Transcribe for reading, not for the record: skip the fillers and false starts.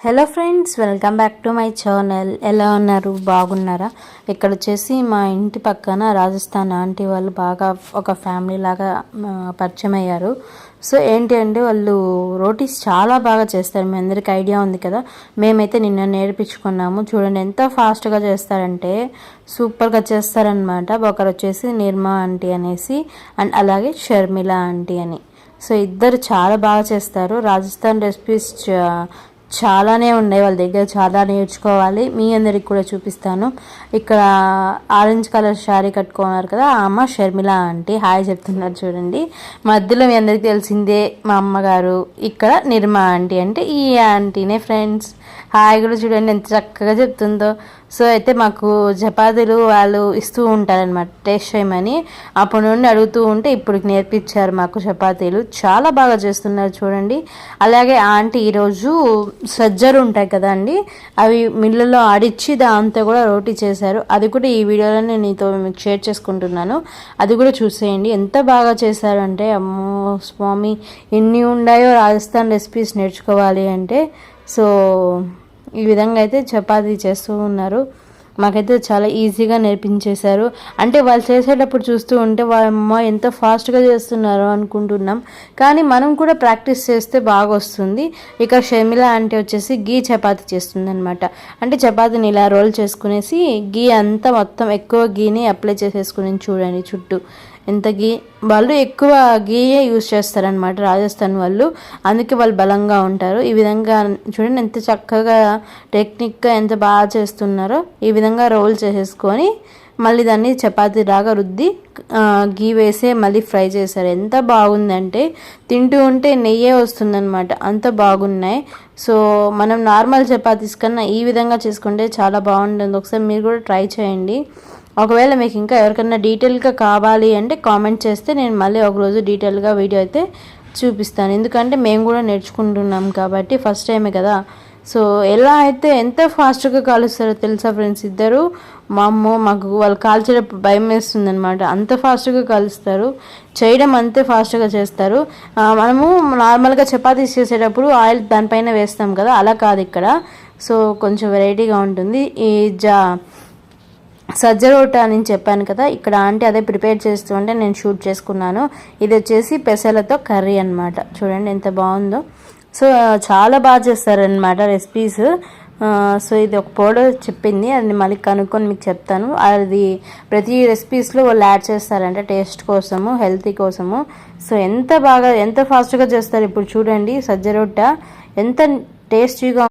Hello friends, welcome back to my channel. ఎలా ఉన్నారు? బాగున్నారా? ఇక్కడ వచ్చేసి మా ఇంటి పక్కన రాజస్థాన్ ఆంటీ వాళ్ళు బాగా ఒక ఫ్యామిలీ లాగా పరిచయం అయ్యారు. సో ఏంటి అంటే వాళ్ళు రోటీస్ చాలా బాగా చేస్తారు. మీ అందరికీ ఐడియా ఉంది కదా. మేమైతే నిన్న నేర్పించుకున్నాము. చూడండి ఎంత ఫాస్ట్గా చేస్తారంటే సూపర్గా చేస్తారనమాట. ఒకరు వచ్చేసి నిర్మా ఆంటీ అనేసి అండ్ అలాగే షర్మిల ఆంటీ అని. సో ఇద్దరు చాలా బాగా చేస్తారు. రాజస్థాన్ రెసిపీస్ చాలానే ఉన్నాయి వాళ్ళ దగ్గర, చాలా నేర్చుకోవాలి. మీ అందరికి కూడా చూపిస్తాను. ఇక్కడ ఆరెంజ్ కలర్ శారీ కట్టుకున్నారు కదా, ఆ అమ్మ షర్మిల ఆంటీ హాయ్ చెప్తున్నారు చూడండి. మధ్యలో మీ అందరికి తెలిసిందే మా అమ్మగారు. ఇక్కడ నిర్మా ఆంటీ అంటే ఈ ఆంటీనే ఫ్రెండ్స్. హాయ్ కూడా చూడండి ఎంత చక్కగా చెప్తుందో. సో అయితే మాకు చపాతీలు వాళ్ళు ఇస్తూ ఉంటారనమాట టేస్ట్ చేయమని. అప్పటి నుండి అడుగుతూ ఉంటే ఇప్పుడు నేర్పించారు మాకు చపాతీలు. చాలా బాగా చేస్తున్నారు చూడండి. అలాగే ఆంటీ ఈరోజు సజ్జలు ఉంటాయి కదా అండి, అవి మిల్లులో ఆడిచ్చి దాంతో కూడా రోటీ చేశారు. అది కూడా ఈ వీడియోలో నేను మీతో మీకు షేర్ చేసుకుంటున్నాను. అది కూడా చూసేయండి. ఎంత బాగా చేశారంటే అమ్మో స్వామి, ఎన్ని ఉన్నాయో రాజస్థాన్ రెసిపీస్ నేర్చుకోవాలి అంటే. సో ఈ విధంగా అయితే చపాతీ చేస్తూ ఉన్నారు. మాకైతే చాలా ఈజీగా నేర్పించేశారు. అంటే వాళ్ళు చేసేటప్పుడు చూస్తూ ఉంటే వాళ్ళమ్మ ఎంత ఫాస్ట్గా చేస్తున్నారో అనుకుంటున్నాం. కానీ మనం కూడా ప్రాక్టీస్ చేస్తే బాగా వస్తుంది. ఇక షర్మిల అంటే వచ్చేసి గీ చపాతీ చేస్తుంది అనమాట. అంటే చపాతీని ఇలా రోల్ చేసుకునేసి గీ అంతా మొత్తం ఎక్కువ గీని అప్లై చేసేసుకుని చూడండి చుట్టూ ఎంత గీ. వాళ్ళు ఎక్కువ గీయే యూజ్ చేస్తారనమాట రాజస్థాన్ వాళ్ళు, అందుకే వాళ్ళు బలంగా ఉంటారు. ఈ విధంగా చూడండి ఎంత చక్కగా టెక్నిక్గా ఎంత బాగా చేస్తున్నారో. ఈ విధంగా రోల్ చేసేసుకొని మళ్ళీ దాన్ని చపాతీ లాగా రుద్ది గీ వేసే మళ్ళీ ఫ్రై చేశారు. ఎంత బాగుందంటే తింటూ ఉంటే నెయ్యే వస్తుందన్నమాట, అంత బాగున్నాయి. సో మనం నార్మల్ చపాతీస్ కన్నా ఈ విధంగా చేసుకుంటే చాలా బాగుంటుంది. ఒకసారి మీరు కూడా ట్రై చేయండి. ఒకవేళ మీకు ఇంకా ఎవరికైనా డీటెయిల్గా కావాలి అంటే కామెంట్ చేస్తే నేను మళ్ళీ ఒకరోజు డీటెయిల్గా వీడియో అయితే చూపిస్తాను. ఎందుకంటే మేము కూడా నేర్చుకుంటున్నాం కాబట్టి ఫస్ట్ టైమే కదా. సో ఎలా అయితే ఎంత ఫాస్ట్గా కాలుస్తారో తెలుసా ఫ్రెండ్స్ ఇద్దరు. మా అమ్మ మాకు వాళ్ళు కాల్చేటప్పుడు భయం వేస్తుంది అనమాట, అంత ఫాస్ట్గా కాలుస్తారు. చేయడం అంతే ఫాస్ట్గా చేస్తారు. మనము నార్మల్గా చపాతీస్ చేసేటప్పుడు ఆయిల్ దానిపైన వేస్తాం కదా, అలా కాదు ఇక్కడ. సో కొంచెం వెరైటీగా ఉంటుంది. ఈ సజ్జ రోటా అని చెప్పాను కదా, ఇక్కడ ఆంటీ అదే ప్రిపేర్ చేస్తూ ఉంటే నేను షూట్ చేసుకున్నాను. ఇది వచ్చేసి పెసలతో కర్రీ అనమాట. చూడండి ఎంత బాగుందో. సో చాలా బాగా చేస్తారనమాట రెసిపీస్. సో ఇది ఒక పౌడర్ చెప్పింది, అది మళ్ళీ కనుక్కొని మీకు చెప్తాను. అది ప్రతి రెసిపీస్లో వాళ్ళు యాడ్ చేస్తారంట టేస్ట్ కోసము, హెల్తీ కోసము. సో ఎంత బాగా ఎంత ఫాస్ట్గా చేస్తారు. ఇప్పుడు చూడండి సజ్జ రొట్టె ఎంత టేస్టీగా